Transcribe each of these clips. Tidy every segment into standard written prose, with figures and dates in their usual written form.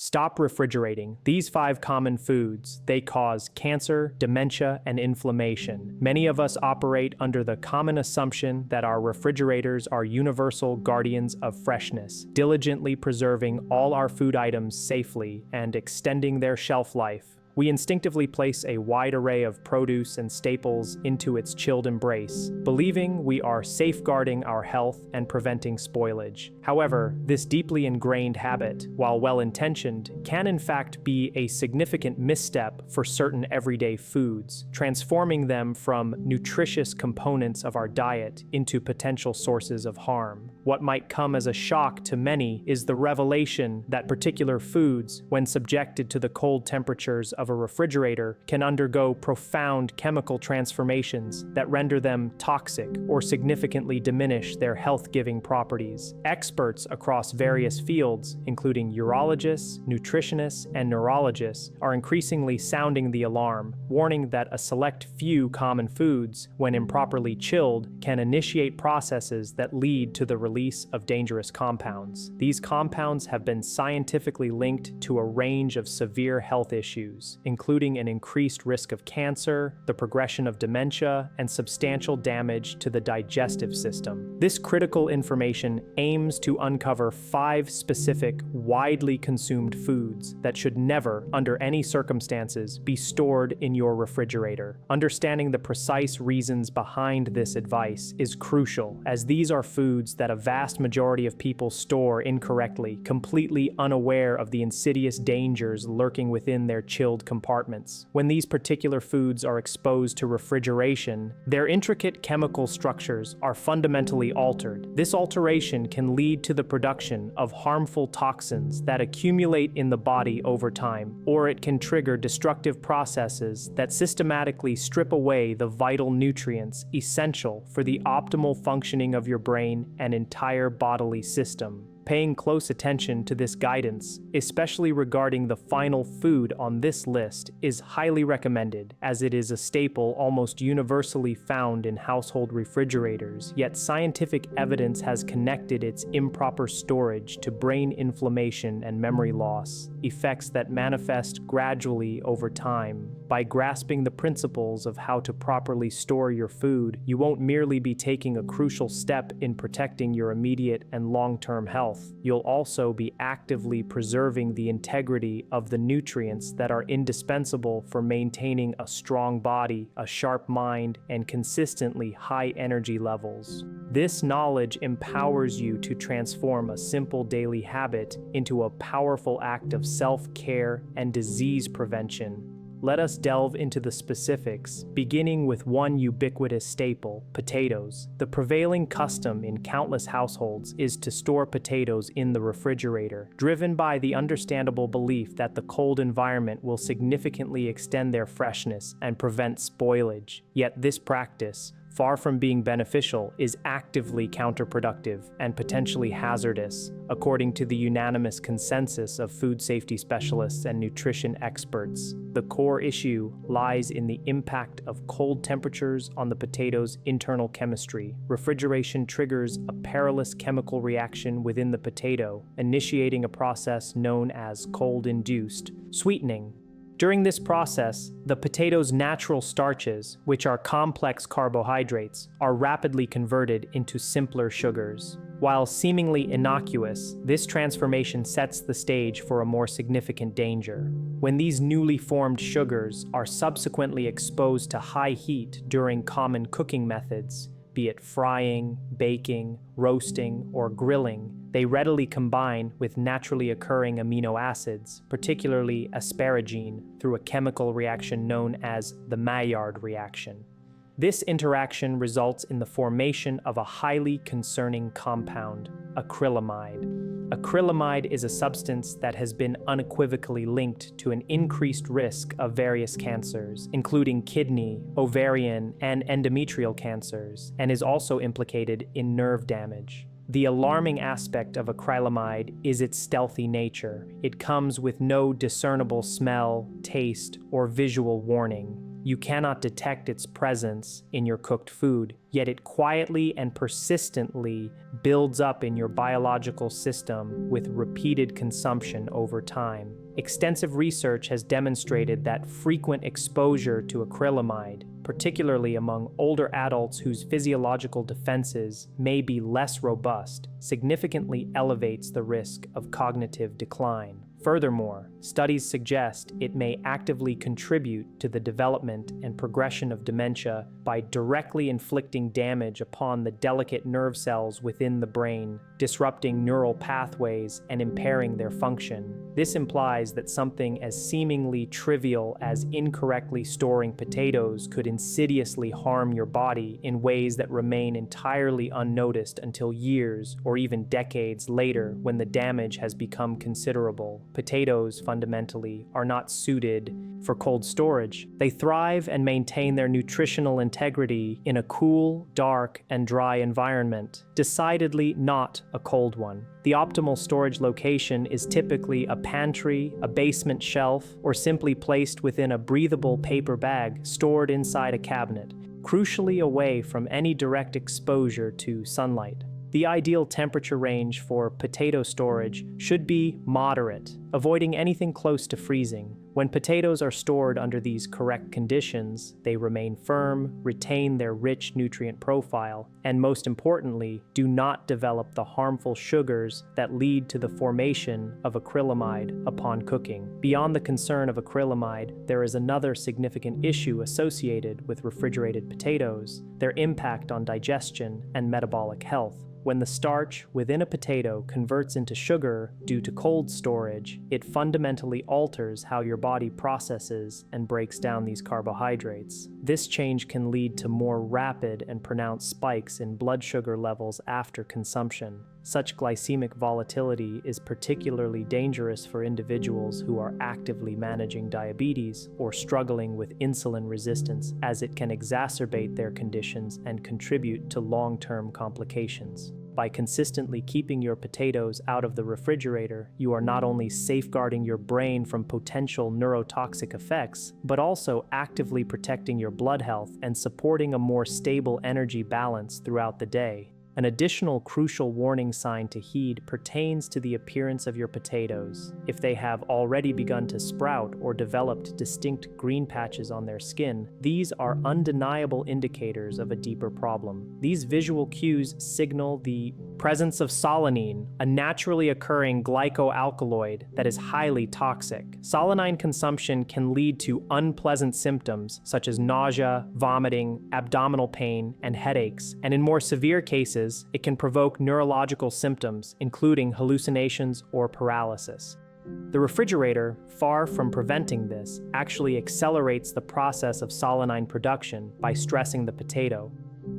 Stop refrigerating. These 5 common foods, they cause cancer, dementia, and inflammation. Many of us operate under the common assumption that our refrigerators are universal guardians of freshness, diligently preserving all our food items safely and extending their shelf life. We instinctively place a wide array of produce and staples into its chilled embrace, believing we are safeguarding our health and preventing spoilage. However, this deeply ingrained habit, while well-intentioned, can in fact be a significant misstep for certain everyday foods, transforming them from nutritious components of our diet into potential sources of harm. What might come as a shock to many is the revelation that particular foods, when subjected to the cold temperatures of a refrigerator, can undergo profound chemical transformations that render them toxic or significantly diminish their health-giving properties. Experts across various fields, including urologists, nutritionists, and neurologists, are increasingly sounding the alarm, warning that a select few common foods, when improperly chilled, can initiate processes that lead to the release of dangerous compounds. These compounds have been scientifically linked to a range of severe health issues, including an increased risk of cancer, the progression of dementia, and substantial damage to the digestive system. This critical information aims to uncover 5 specific, widely consumed foods that should never, under any circumstances, be stored in your refrigerator. Understanding the precise reasons behind this advice is crucial, as these are foods that a vast majority of people store incorrectly, completely unaware of the insidious dangers lurking within their chilled compartments. When these particular foods are exposed to refrigeration, their intricate chemical structures are fundamentally altered. This alteration can lead to the production of harmful toxins that accumulate in the body over time, or it can trigger destructive processes that systematically strip away the vital nutrients essential for the optimal functioning of your brain and entire bodily system. Paying close attention to this guidance, especially regarding the final food on this list, is highly recommended, as it is a staple almost universally found in household refrigerators, yet scientific evidence has connected its improper storage to brain inflammation and memory loss, effects that manifest gradually over time. By grasping the principles of how to properly store your food, you won't merely be taking a crucial step in protecting your immediate and long-term health. You'll also be actively preserving the integrity of the nutrients that are indispensable for maintaining a strong body, a sharp mind, and consistently high energy levels. This knowledge empowers you to transform a simple daily habit into a powerful act of self-care and disease prevention. Let us delve into the specifics, beginning with one ubiquitous staple, potatoes. The prevailing custom in countless households is to store potatoes in the refrigerator, driven by the understandable belief that the cold environment will significantly extend their freshness and prevent spoilage. Yet this practice, far from being beneficial, is actively counterproductive and potentially hazardous, according to the unanimous consensus of food safety specialists and nutrition experts. The core issue lies in the impact of cold temperatures on the potato's internal chemistry. Refrigeration triggers a perilous chemical reaction within the potato, initiating a process known as cold-induced sweetening. During this process, the potato's natural starches, which are complex carbohydrates, are rapidly converted into simpler sugars. While seemingly innocuous, this transformation sets the stage for a more significant danger. When these newly formed sugars are subsequently exposed to high heat during common cooking methods, be it frying, baking, roasting, or grilling, they readily combine with naturally occurring amino acids, particularly asparagine, through a chemical reaction known as the Maillard reaction. This interaction results in the formation of a highly concerning compound, acrylamide. Acrylamide is a substance that has been unequivocally linked to an increased risk of various cancers, including kidney, ovarian, and endometrial cancers, and is also implicated in nerve damage. The alarming aspect of acrylamide is its stealthy nature. It comes with no discernible smell, taste, or visual warning. You cannot detect its presence in your cooked food, yet it quietly and persistently builds up in your biological system with repeated consumption over time. Extensive research has demonstrated that frequent exposure to acrylamide, particularly among older adults whose physiological defenses may be less robust, significantly elevates the risk of cognitive decline. Furthermore, studies suggest it may actively contribute to the development and progression of dementia by directly inflicting damage upon the delicate nerve cells within the brain, disrupting neural pathways and impairing their function. This implies that something as seemingly trivial as incorrectly storing potatoes could insidiously harm your body in ways that remain entirely unnoticed until years or even decades later when the damage has become considerable. Potatoes, fundamentally, are not suited for cold storage. They thrive and maintain their nutritional integrity in a cool, dark, and dry environment, decidedly not a cold one. The optimal storage location is typically a pantry, a basement shelf, or simply placed within a breathable paper bag stored inside a cabinet, crucially away from any direct exposure to sunlight. The ideal temperature range for potato storage should be moderate, avoiding anything close to freezing. When potatoes are stored under these correct conditions, they remain firm, retain their rich nutrient profile, and most importantly, do not develop the harmful sugars that lead to the formation of acrylamide upon cooking. Beyond the concern of acrylamide, there is another significant issue associated with refrigerated potatoes: their impact on digestion and metabolic health. When the starch within a potato converts into sugar due to cold storage, it fundamentally alters how your body processes and breaks down these carbohydrates. This change can lead to more rapid and pronounced spikes in blood sugar levels after consumption. Such glycemic volatility is particularly dangerous for individuals who are actively managing diabetes or struggling with insulin resistance, as it can exacerbate their conditions and contribute to long-term complications. By consistently keeping your potatoes out of the refrigerator, you are not only safeguarding your brain from potential neurotoxic effects, but also actively protecting your blood health and supporting a more stable energy balance throughout the day. An additional crucial warning sign to heed pertains to the appearance of your potatoes. If they have already begun to sprout or developed distinct green patches on their skin, these are undeniable indicators of a deeper problem. These visual cues signal the presence of solanine, a naturally occurring glycoalkaloid that is highly toxic. Solanine consumption can lead to unpleasant symptoms such as nausea, vomiting, abdominal pain, and headaches, and in more severe cases, it can provoke neurological symptoms, including hallucinations or paralysis. The refrigerator, far from preventing this, actually accelerates the process of solanine production by stressing the potato.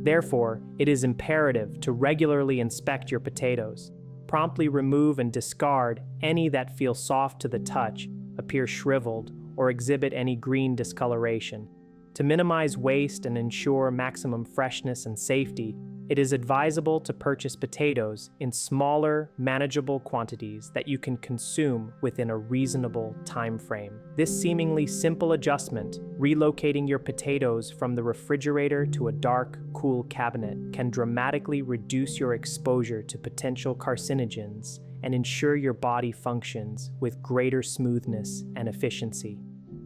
Therefore, it is imperative to regularly inspect your potatoes. Promptly remove and discard any that feel soft to the touch, appear shriveled, or exhibit any green discoloration. To minimize waste and ensure maximum freshness and safety, it is advisable to purchase potatoes in smaller, manageable quantities that you can consume within a reasonable time frame. This seemingly simple adjustment, relocating your potatoes from the refrigerator to a dark, cool cabinet, can dramatically reduce your exposure to potential carcinogens and ensure your body functions with greater smoothness and efficiency.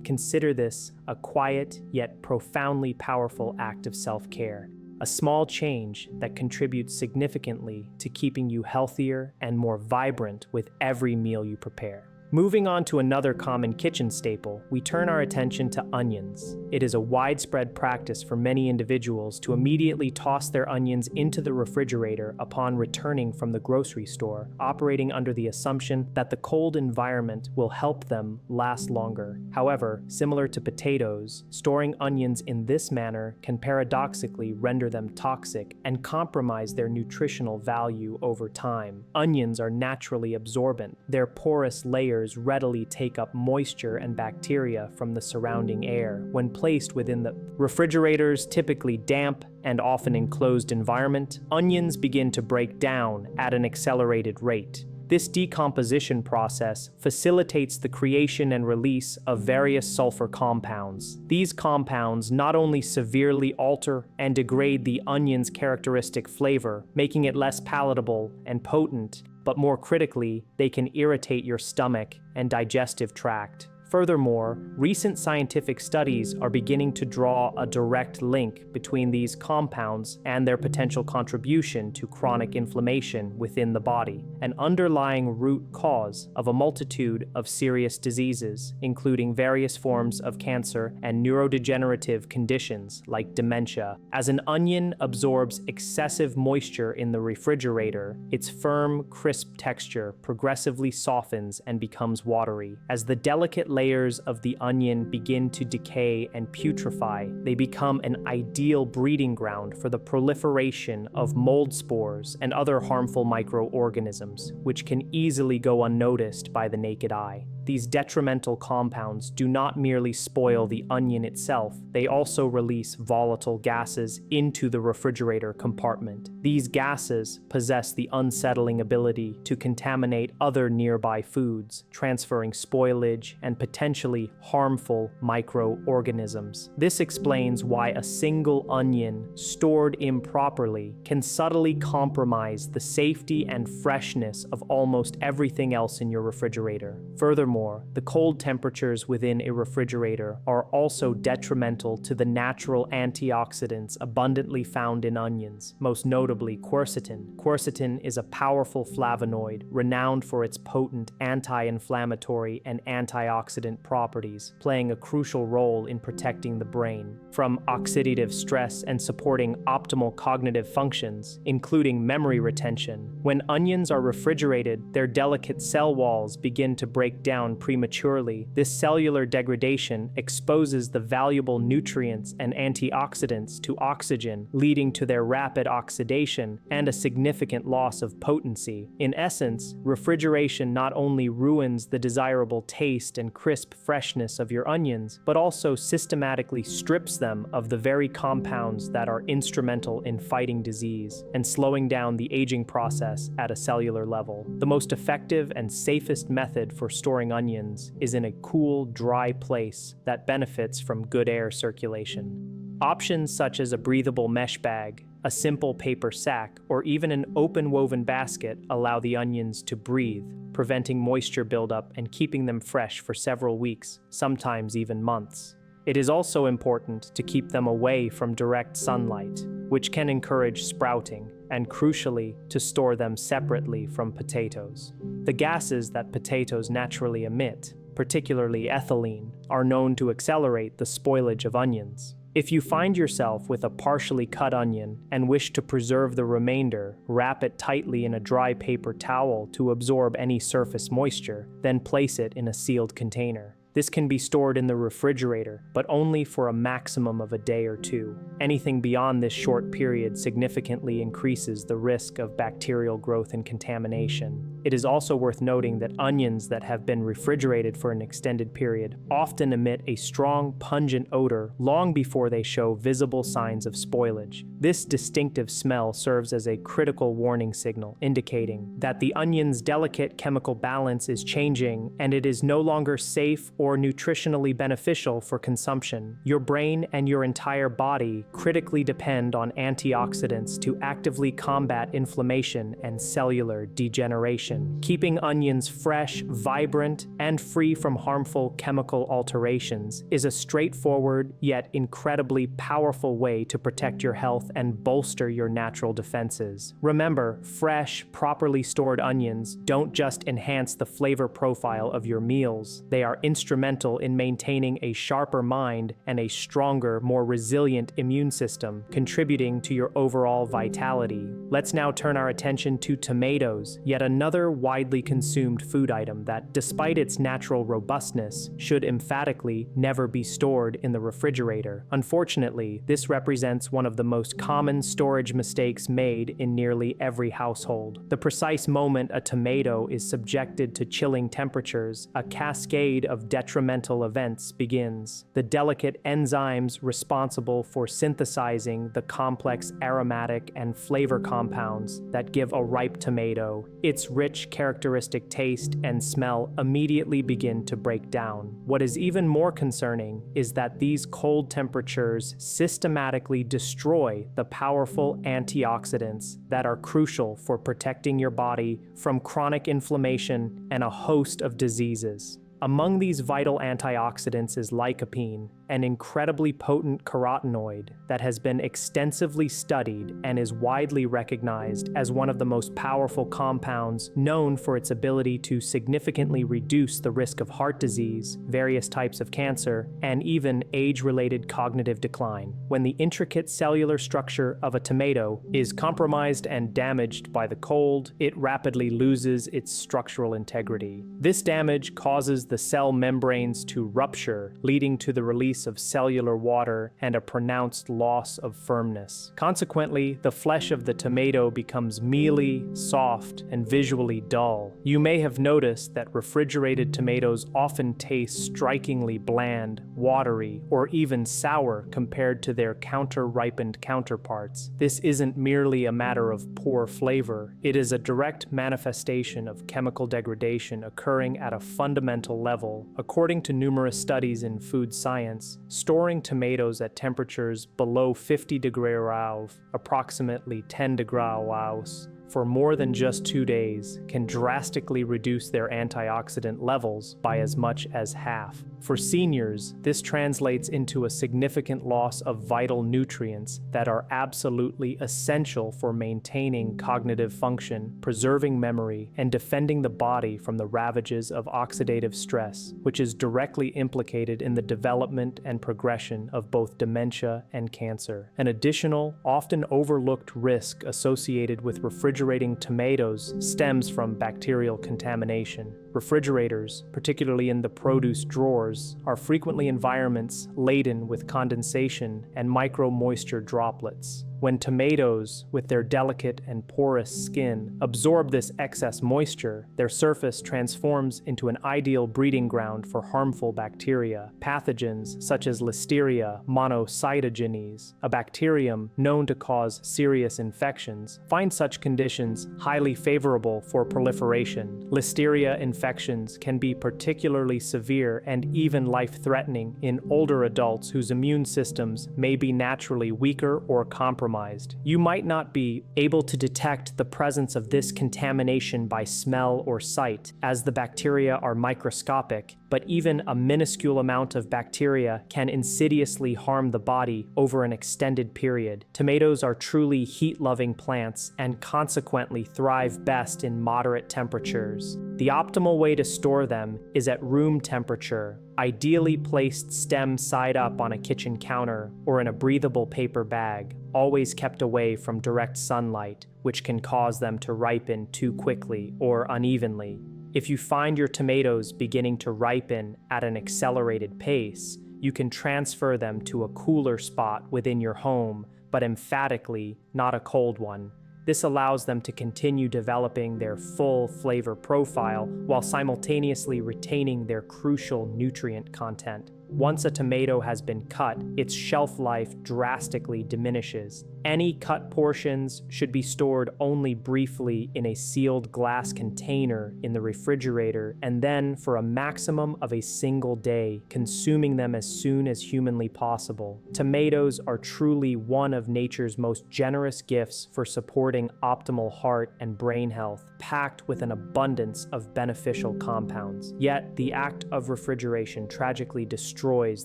Consider this a quiet yet profoundly powerful act of self-care, a small change that contributes significantly to keeping you healthier and more vibrant with every meal you prepare. Moving on to another common kitchen staple, we turn our attention to onions. It is a widespread practice for many individuals to immediately toss their onions into the refrigerator upon returning from the grocery store, operating under the assumption that the cold environment will help them last longer. However, similar to potatoes, storing onions in this manner can paradoxically render them toxic and compromise their nutritional value over time. Onions are naturally absorbent. Their porous layers readily take up moisture and bacteria from the surrounding air. When placed within the refrigerator's typically damp and often enclosed environment, onions begin to break down at an accelerated rate. This decomposition process facilitates the creation and release of various sulfur compounds. These compounds not only severely alter and degrade the onion's characteristic flavor, making it less palatable and potent, but more critically, they can irritate your stomach and digestive tract. Furthermore, recent scientific studies are beginning to draw a direct link between these compounds and their potential contribution to chronic inflammation within the body, an underlying root cause of a multitude of serious diseases, including various forms of cancer and neurodegenerative conditions like dementia. As an onion absorbs excessive moisture in the refrigerator, its firm, crisp texture progressively softens and becomes watery. As the delicate layers of the onion begin to decay and putrefy, they become an ideal breeding ground for the proliferation of mold spores and other harmful microorganisms, which can easily go unnoticed by the naked eye. These detrimental compounds do not merely spoil the onion itself, they also release volatile gases into the refrigerator compartment. These gases possess the unsettling ability to contaminate other nearby foods, transferring spoilage and potentially harmful microorganisms. This explains why a single onion stored improperly can subtly compromise the safety and freshness of almost everything else in your refrigerator. Furthermore, the cold temperatures within a refrigerator are also detrimental to the natural antioxidants abundantly found in onions, most notably quercetin. Quercetin is a powerful flavonoid renowned for its potent anti-inflammatory and antioxidant properties, playing a crucial role in protecting the brain from oxidative stress and supporting optimal cognitive functions, including memory retention. When onions are refrigerated, their delicate cell walls begin to break down prematurely. This cellular degradation exposes the valuable nutrients and antioxidants to oxygen, leading to their rapid oxidation and a significant loss of potency. In essence, refrigeration not only ruins the desirable taste and crisp freshness of your onions, but also systematically strips them of the very compounds that are instrumental in fighting disease and slowing down the aging process at a cellular level. The most effective and safest method for storing onions is in a cool, dry place that benefits from good air circulation. Options such as a breathable mesh bag, a simple paper sack, or even an open woven basket allow the onions to breathe, preventing moisture buildup and keeping them fresh for several weeks, sometimes even months. It is also important to keep them away from direct sunlight, which can encourage sprouting, and crucially, to store them separately from potatoes. The gases that potatoes naturally emit, particularly ethylene, are known to accelerate the spoilage of onions. If you find yourself with a partially cut onion and wish to preserve the remainder, wrap it tightly in a dry paper towel to absorb any surface moisture, then place it in a sealed container. This can be stored in the refrigerator, but only for a maximum of a day or two. Anything beyond this short period significantly increases the risk of bacterial growth and contamination. It is also worth noting that onions that have been refrigerated for an extended period often emit a strong, pungent odor long before they show visible signs of spoilage. This distinctive smell serves as a critical warning signal, indicating that the onion's delicate chemical balance is changing and it is no longer safe or nutritionally beneficial for consumption. Your brain and your entire body critically depend on antioxidants to actively combat inflammation and cellular degeneration. Keeping onions fresh, vibrant, and free from harmful chemical alterations is a straightforward yet incredibly powerful way to protect your health and bolster your natural defenses. Remember, fresh, properly stored onions don't just enhance the flavor profile of your meals, they are instrumental in maintaining a sharper mind and a stronger, more resilient immune system, contributing to your overall vitality. Let's now turn our attention to tomatoes, yet another widely consumed food item that, despite its natural robustness, should emphatically never be stored in the refrigerator. Unfortunately, this represents one of the most common storage mistakes made in nearly every household. The precise moment a tomato is subjected to chilling temperatures, a cascade of detrimental events begins. The delicate enzymes responsible for synthesizing the complex aromatic and flavor compounds that give a ripe tomato its rich rich, characteristic taste and smell immediately begin to break down. What is even more concerning is that these cold temperatures systematically destroy the powerful antioxidants that are crucial for protecting your body from chronic inflammation and a host of diseases. Among these vital antioxidants is lycopene, an incredibly potent carotenoid that has been extensively studied and is widely recognized as one of the most powerful compounds, known for its ability to significantly reduce the risk of heart disease, various types of cancer, and even age-related cognitive decline. When the intricate cellular structure of a tomato is compromised and damaged by the cold, it rapidly loses its structural integrity. This damage causes the cell membranes to rupture, leading to the release of cellular water and a pronounced loss of firmness. Consequently, the flesh of the tomato becomes mealy, soft, and visually dull. You may have noticed that refrigerated tomatoes often taste strikingly bland, watery, or even sour compared to their counter-ripened counterparts. This isn't merely a matter of poor flavor. It is a direct manifestation of chemical degradation occurring at a fundamental level. According to numerous studies in food science, storing tomatoes at temperatures below 50 degrees Celsius, approximately 10 degrees Celsius, for more than just 2 days can drastically reduce their antioxidant levels by as much as half. For seniors, this translates into a significant loss of vital nutrients that are absolutely essential for maintaining cognitive function, preserving memory, and defending the body from the ravages of oxidative stress, which is directly implicated in the development and progression of both dementia and cancer. An additional, often overlooked risk associated with refrigerating tomatoes stems from bacterial contamination. Refrigerators, particularly in the produce drawers, are frequently environments laden with condensation and micro-moisture droplets. When tomatoes, with their delicate and porous skin, absorb this excess moisture, their surface transforms into an ideal breeding ground for harmful bacteria. Pathogens such as Listeria monocytogenes, a bacterium known to cause serious infections, find such conditions highly favorable for proliferation. Listeria infections can be particularly severe and even life-threatening in older adults whose immune systems may be naturally weaker or compromised. You might not be able to detect the presence of this contamination by smell or sight, as the bacteria are microscopic, but even a minuscule amount of bacteria can insidiously harm the body over an extended period. Tomatoes are truly heat-loving plants and consequently thrive best in moderate temperatures. The optimal way to store them is at room temperature, ideally placed stem side up on a kitchen counter or in a breathable paper bag, always kept away from direct sunlight, which can cause them to ripen too quickly or unevenly. If you find your tomatoes beginning to ripen at an accelerated pace, you can transfer them to a cooler spot within your home, but emphatically not a cold one. This allows them to continue developing their full flavor profile while simultaneously retaining their crucial nutrient content. Once a tomato has been cut, its shelf life drastically diminishes. Any cut portions should be stored only briefly in a sealed glass container in the refrigerator, and then for a maximum of a single day, consuming them as soon as humanly possible. Tomatoes are truly one of nature's most generous gifts for supporting optimal heart and brain health, packed with an abundance of beneficial compounds. Yet, the act of refrigeration tragically destroys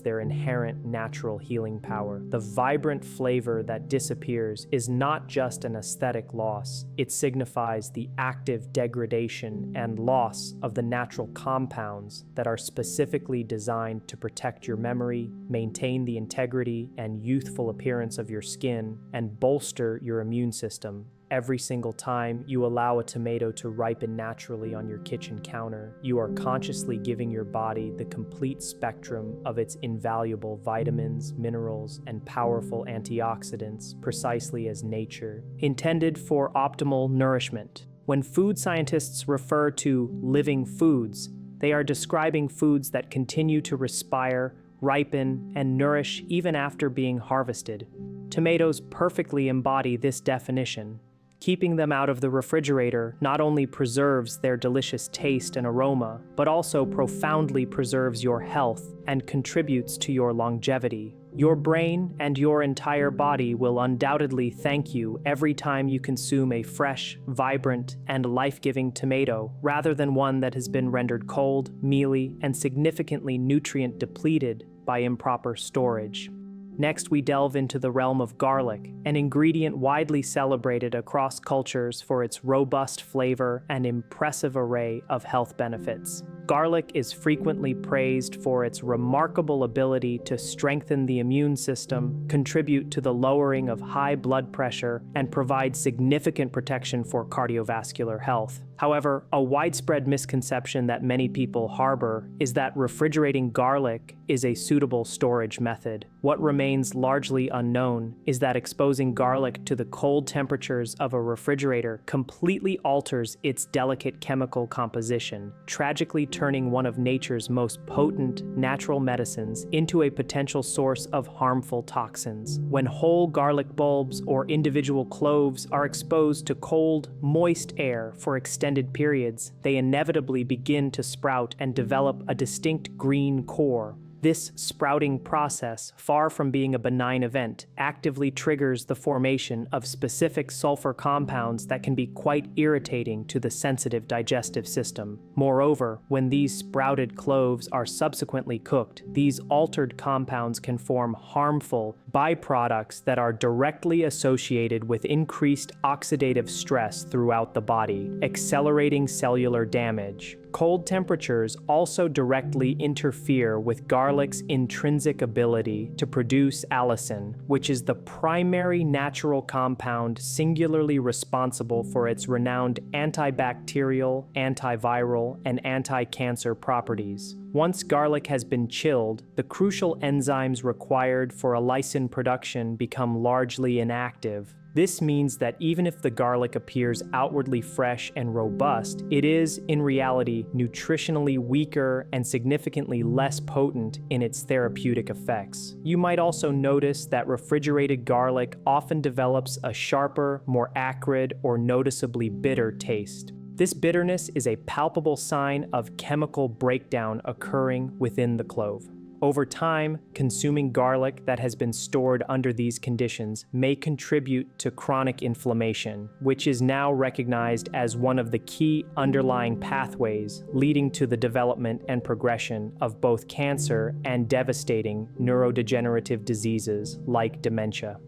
their inherent natural healing power. The vibrant flavor that disappears is not just an aesthetic loss, it signifies the active degradation and loss of the natural compounds that are specifically designed to protect your memory, maintain the integrity and youthful appearance of your skin, and bolster your immune system. Every single time you allow a tomato to ripen naturally on your kitchen counter, you are consciously giving your body the complete spectrum of its invaluable vitamins, minerals, and powerful antioxidants, precisely as nature intended for optimal nourishment. When food scientists refer to living foods, they are describing foods that continue to respire, ripen, and nourish even after being harvested. Tomatoes perfectly embody this definition. Keeping them out of the refrigerator not only preserves their delicious taste and aroma, but also profoundly preserves your health and contributes to your longevity. Your brain and your entire body will undoubtedly thank you every time you consume a fresh, vibrant, and life-giving tomato, rather than one that has been rendered cold, mealy, and significantly nutrient-depleted by improper storage. Next, we delve into the realm of garlic, an ingredient widely celebrated across cultures for its robust flavor and impressive array of health benefits. Garlic is frequently praised for its remarkable ability to strengthen the immune system, contribute to the lowering of high blood pressure, and provide significant protection for cardiovascular health. However, a widespread misconception that many people harbor is that refrigerating garlic is a suitable storage method. What remains largely unknown is that exposing garlic to the cold temperatures of a refrigerator completely alters its delicate chemical composition, tragically turning one of nature's most potent natural medicines into a potential source of harmful toxins. When whole garlic bulbs or individual cloves are exposed to cold, moist air for extended periods, they inevitably begin to sprout and develop a distinct green core. This sprouting process, far from being a benign event, actively triggers the formation of specific sulfur compounds that can be quite irritating to the sensitive digestive system. Moreover, when these sprouted cloves are subsequently cooked, these altered compounds can form harmful byproducts that are directly associated with increased oxidative stress throughout the body, accelerating cellular damage. Cold temperatures also directly interfere with garlic's intrinsic ability to produce allicin, which is the primary natural compound singularly responsible for its renowned antibacterial, antiviral, and anti-cancer properties. Once garlic has been chilled, the crucial enzymes required for allicin production become largely inactive. This means that even if the garlic appears outwardly fresh and robust, it is, in reality, nutritionally weaker and significantly less potent in its therapeutic effects. You might also notice that refrigerated garlic often develops a sharper, more acrid, or noticeably bitter taste. This bitterness is a palpable sign of chemical breakdown occurring within the clove. Over time, consuming garlic that has been stored under these conditions may contribute to chronic inflammation, which is now recognized as one of the key underlying pathways leading to the development and progression of both cancer and devastating neurodegenerative diseases like dementia.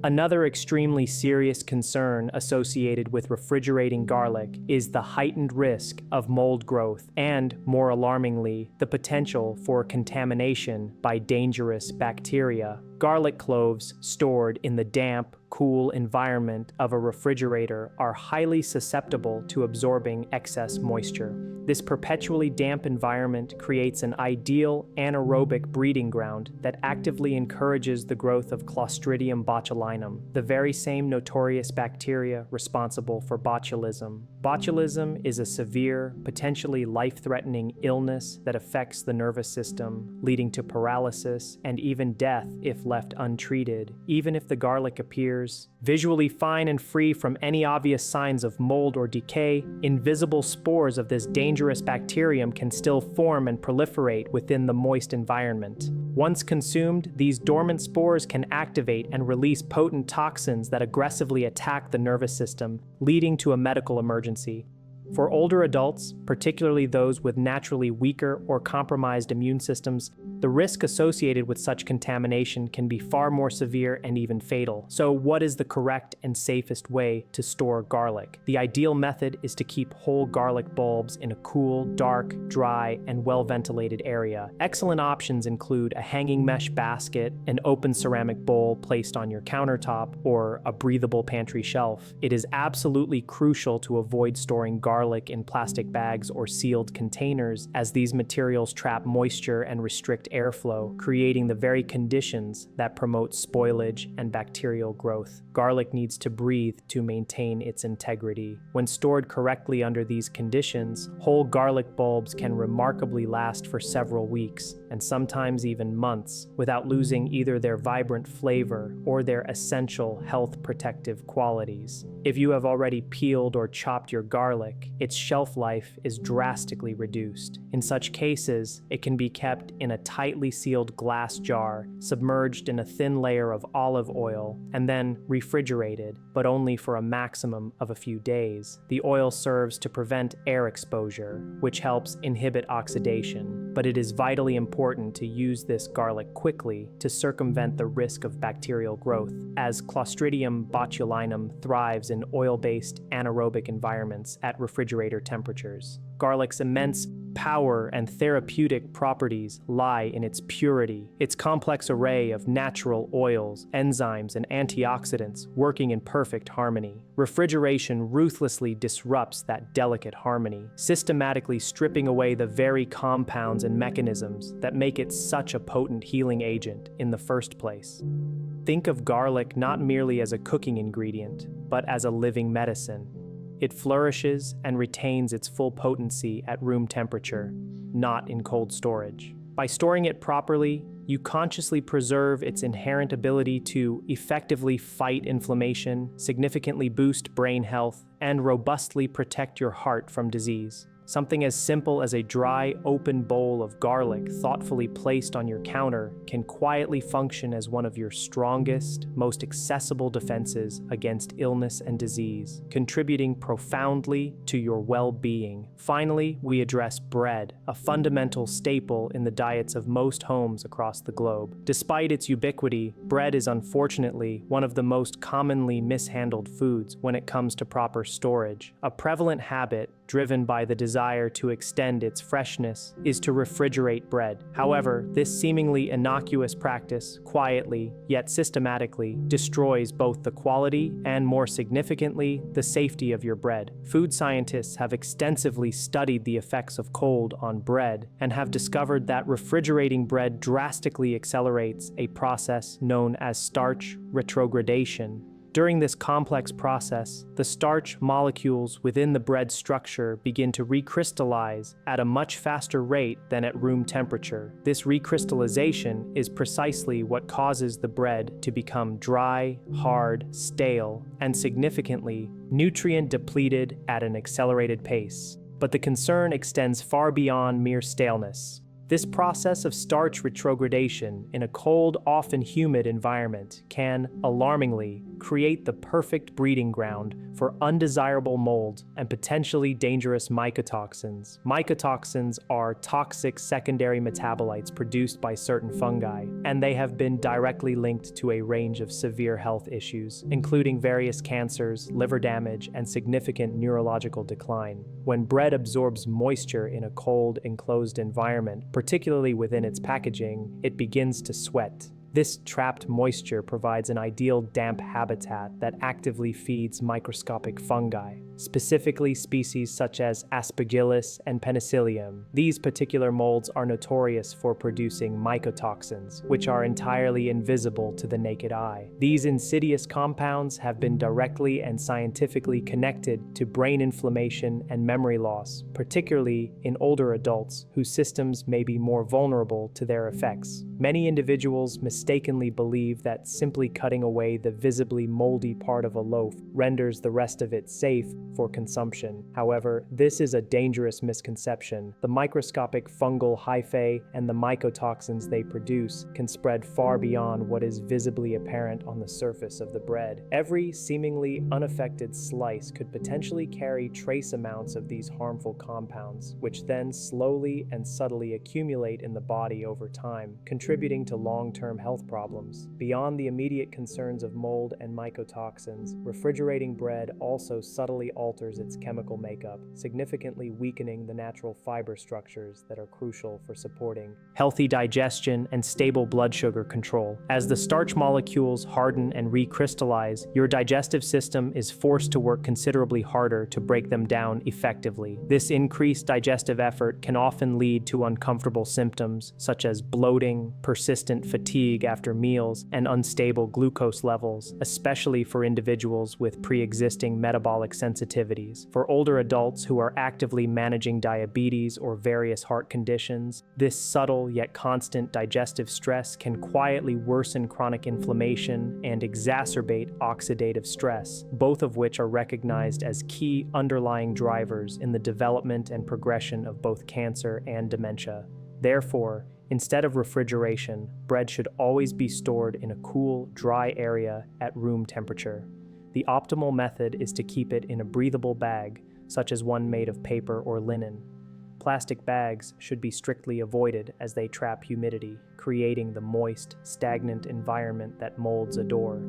Another extremely serious concern associated with refrigerating garlic is the heightened risk of mold growth and, more alarmingly, the potential for contamination by dangerous bacteria. Garlic cloves stored in the damp, cool environment of a refrigerator are highly susceptible to absorbing excess moisture. This perpetually damp environment creates an ideal anaerobic breeding ground that actively encourages the growth of Clostridium botulinum, the very same notorious bacteria responsible for botulism. Botulism is a severe, potentially life-threatening illness that affects the nervous system, leading to paralysis and even death if left untreated. Even if the garlic appears visually fine and free from any obvious signs of mold or decay, invisible spores of this dangerous bacterium can still form and proliferate within the moist environment. Once consumed, these dormant spores can activate and release potent toxins that aggressively attack the nervous system, leading to a medical emergency. For older adults, particularly those with naturally weaker or compromised immune systems, the risk associated with such contamination can be far more severe and even fatal. So what is the correct and safest way to store garlic? The ideal method is to keep whole garlic bulbs in a cool, dark, dry, and well-ventilated area. Excellent options include a hanging mesh basket, an open ceramic bowl placed on your countertop, or a breathable pantry shelf. It is absolutely crucial to avoid storing garlic garlic in plastic bags or sealed containers, as these materials trap moisture and restrict airflow, creating the very conditions that promote spoilage and bacterial growth. Garlic needs to breathe to maintain its integrity. When stored correctly under these conditions, whole garlic bulbs can remarkably last for several weeks, and sometimes even months, without losing either their vibrant flavor or their essential health protective qualities. If you have already peeled or chopped your garlic, its shelf life is drastically reduced. In such cases, it can be kept in a tightly sealed glass jar, submerged in a thin layer of olive oil, and then refrigerated, but only for a maximum of a few days. The oil serves to prevent air exposure, which helps inhibit oxidation, but it is vitally important to use this garlic quickly to circumvent the risk of bacterial growth, as Clostridium botulinum thrives in oil-based anaerobic environments at refrigerator temperatures. Garlic's immense power and therapeutic properties lie in its purity, its complex array of natural oils, enzymes, and antioxidants working in perfect harmony. Refrigeration ruthlessly disrupts that delicate harmony, systematically stripping away the very compounds and mechanisms that make it such a potent healing agent in the first place. Think of garlic not merely as a cooking ingredient, but as a living medicine. It flourishes and retains its full potency at room temperature, not in cold storage. By storing it properly, you consciously preserve its inherent ability to effectively fight inflammation, significantly boost brain health, and robustly protect your heart from disease. Something as simple as a dry, open bowl of garlic thoughtfully placed on your counter can quietly function as one of your strongest, most accessible defenses against illness and disease, contributing profoundly to your well-being. Finally, we address bread, a fundamental staple in the diets of most homes across the globe. Despite its ubiquity, bread is unfortunately one of the most commonly mishandled foods when it comes to proper storage. A prevalent habit, driven by the desire to extend its freshness, is to refrigerate bread. However, this seemingly innocuous practice quietly, yet systematically, destroys both the quality and, more significantly, the safety of your bread. Food scientists have extensively studied the effects of cold on bread and have discovered that refrigerating bread drastically accelerates a process known as starch retrogradation. During this complex process, the starch molecules within the bread structure begin to recrystallize at a much faster rate than at room temperature. This recrystallization is precisely what causes the bread to become dry, hard, stale, and significantly nutrient depleted at an accelerated pace. But the concern extends far beyond mere staleness. This process of starch retrogradation in a cold, often humid environment can, alarmingly, create the perfect breeding ground for undesirable mold and potentially dangerous mycotoxins. Mycotoxins are toxic secondary metabolites produced by certain fungi, and they have been directly linked to a range of severe health issues, including various cancers, liver damage, and significant neurological decline. When bread absorbs moisture in a cold, enclosed environment, particularly within its packaging, it begins to sweat. This trapped moisture provides an ideal damp habitat that actively feeds microscopic fungi, specifically species such as Aspergillus and Penicillium. These particular molds are notorious for producing mycotoxins, which are entirely invisible to the naked eye. These insidious compounds have been directly and scientifically connected to brain inflammation and memory loss, particularly in older adults whose systems may be more vulnerable to their effects. Many individuals mistakenly believe that simply cutting away the visibly moldy part of a loaf renders the rest of it safe for consumption. However, this is a dangerous misconception. The microscopic fungal hyphae and the mycotoxins they produce can spread far beyond what is visibly apparent on the surface of the bread. Every seemingly unaffected slice could potentially carry trace amounts of these harmful compounds, which then slowly and subtly accumulate in the body over time, contributing contributing to long-term health problems. Beyond the immediate concerns of mold and mycotoxins, refrigerating bread also subtly alters its chemical makeup, significantly weakening the natural fiber structures that are crucial for supporting healthy digestion and stable blood sugar control. As the starch molecules harden and recrystallize, your digestive system is forced to work considerably harder to break them down effectively. This increased digestive effort can often lead to uncomfortable symptoms such as bloating, persistent fatigue after meals, and unstable glucose levels, especially for individuals with pre-existing metabolic sensitivities. For older adults who are actively managing diabetes or various heart conditions, this subtle yet constant digestive stress can quietly worsen chronic inflammation and exacerbate oxidative stress, both of which are recognized as key underlying drivers in the development and progression of both cancer and dementia. Therefore, instead of refrigeration, bread should always be stored in a cool, dry area at room temperature. The optimal method is to keep it in a breathable bag, such as one made of paper or linen. Plastic bags should be strictly avoided as they trap humidity, creating the moist, stagnant environment that molds adore.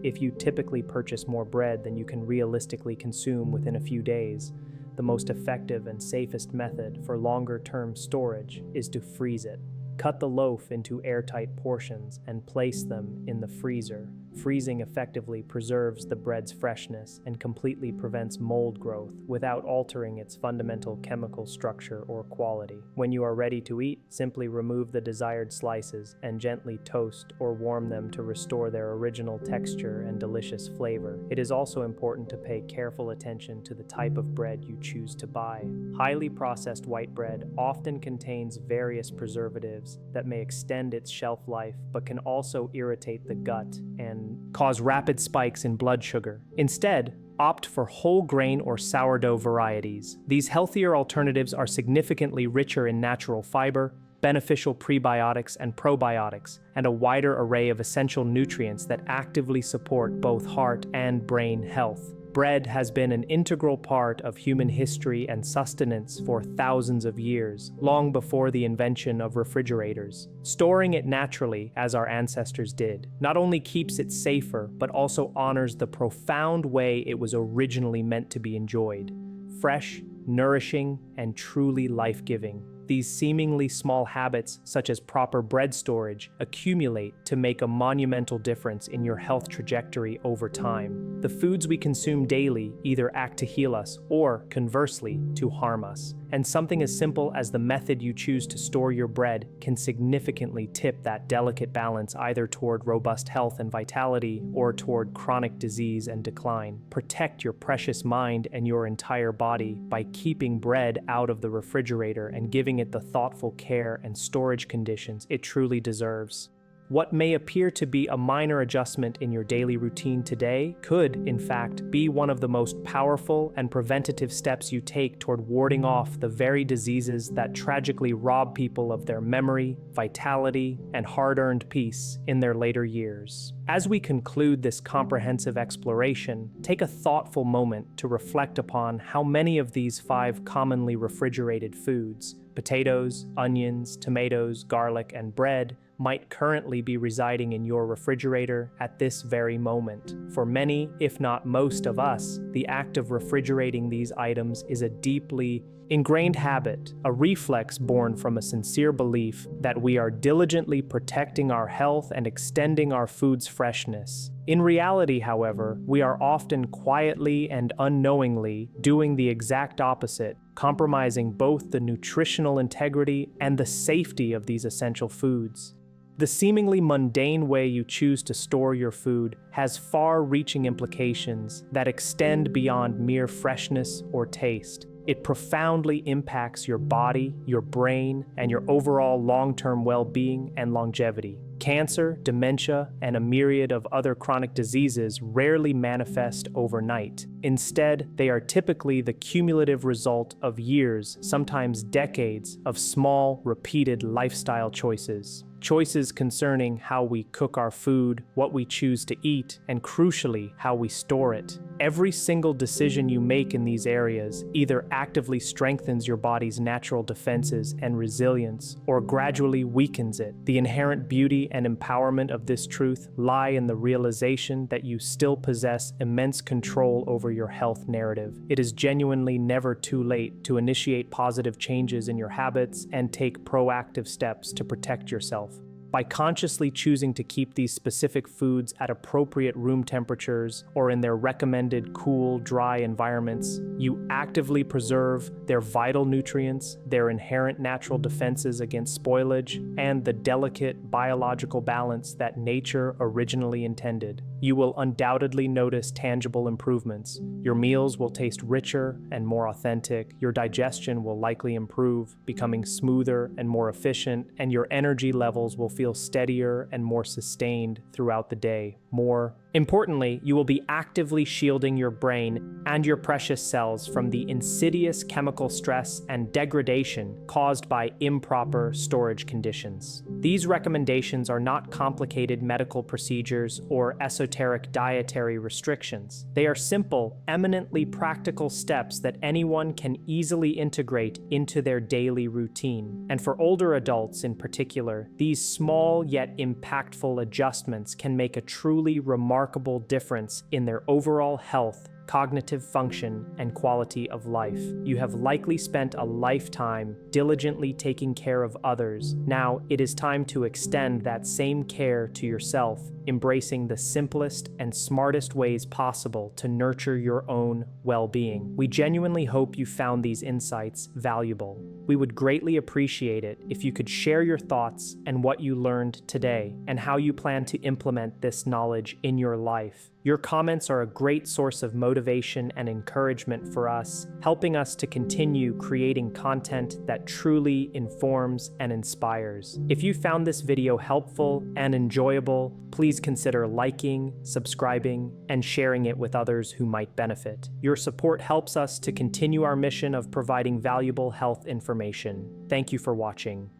If you typically purchase more bread than you can realistically consume within a few days, the most effective and safest method for longer-term storage is to freeze it. Cut the loaf into airtight portions and place them in the freezer. Freezing effectively preserves the bread's freshness and completely prevents mold growth without altering its fundamental chemical structure or quality. When you are ready to eat, simply remove the desired slices and gently toast or warm them to restore their original texture and delicious flavor. It is also important to pay careful attention to the type of bread you choose to buy. Highly processed white bread often contains various preservatives that may extend its shelf life but can also irritate the gut and cause rapid spikes in blood sugar. Instead, opt for whole grain or sourdough varieties. These healthier alternatives are significantly richer in natural fiber, beneficial prebiotics and probiotics, and a wider array of essential nutrients that actively support both heart and brain health. Bread has been an integral part of human history and sustenance for thousands of years, long before the invention of refrigerators. Storing it naturally, as our ancestors did, not only keeps it safer, but also honors the profound way it was originally meant to be enjoyed: fresh, nourishing, and truly life-giving. These seemingly small habits, such as proper bread storage, accumulate to make a monumental difference in your health trajectory over time. The foods we consume daily either act to heal us or, conversely, to harm us. And something as simple as the method you choose to store your bread can significantly tip that delicate balance either toward robust health and vitality or toward chronic disease and decline. Protect your precious mind and your entire body by keeping bread out of the refrigerator and giving it the thoughtful care and storage conditions it truly deserves. What may appear to be a minor adjustment in your daily routine today could, in fact, be one of the most powerful and preventative steps you take toward warding off the very diseases that tragically rob people of their memory, vitality, and hard-earned peace in their later years. As we conclude this comprehensive exploration, take a thoughtful moment to reflect upon how many of these 5 commonly refrigerated foods, potatoes, onions, tomatoes, garlic, and bread, might currently be residing in your refrigerator at this very moment. For many, if not most of us, the act of refrigerating these items is a deeply ingrained habit, a reflex born from a sincere belief that we are diligently protecting our health and extending our food's freshness. In reality, however, we are often quietly and unknowingly doing the exact opposite, compromising both the nutritional integrity and the safety of these essential foods. The seemingly mundane way you choose to store your food has far-reaching implications that extend beyond mere freshness or taste. It profoundly impacts your body, your brain, and your overall long-term well-being and longevity. Cancer, dementia, and a myriad of other chronic diseases rarely manifest overnight. Instead, they are typically the cumulative result of years, sometimes decades, of small, repeated lifestyle choices. Choices concerning how we cook our food, what we choose to eat, and crucially, how we store it. Every single decision you make in these areas either actively strengthens your body's natural defenses and resilience, or gradually weakens it. The inherent beauty and empowerment of this truth lie in the realization that you still possess immense control over your health narrative. It is genuinely never too late to initiate positive changes in your habits and take proactive steps to protect yourself. By consciously choosing to keep these specific foods at appropriate room temperatures or in their recommended cool, dry environments, you actively preserve their vital nutrients, their inherent natural defenses against spoilage, and the delicate biological balance that nature originally intended. You will undoubtedly notice tangible improvements. Your meals will taste richer and more authentic, your digestion will likely improve, becoming smoother and more efficient, and your energy levels will feel steadier and more sustained throughout the day. More importantly, you will be actively shielding your brain and your precious cells from the insidious chemical stress and degradation caused by improper storage conditions. These recommendations are not complicated medical procedures or esoteric dietary restrictions. They are simple, eminently practical steps that anyone can easily integrate into their daily routine. And for older adults in particular, these small yet impactful adjustments can make a truly remarkable difference in their overall health, cognitive function, and quality of life. You have likely spent a lifetime diligently taking care of others. Now, it is time to extend that same care to yourself, embracing the simplest and smartest ways possible to nurture your own well-being. We genuinely hope you found these insights valuable. We would greatly appreciate it if you could share your thoughts and what you learned today, and how you plan to implement this knowledge in your life. Your comments are a great source of motivation and encouragement for us, helping us to continue creating content that truly informs and inspires. If you found this video helpful and enjoyable, please consider liking, subscribing, and sharing it with others who might benefit. Your support helps us to continue our mission of providing valuable health information. Thank you for watching.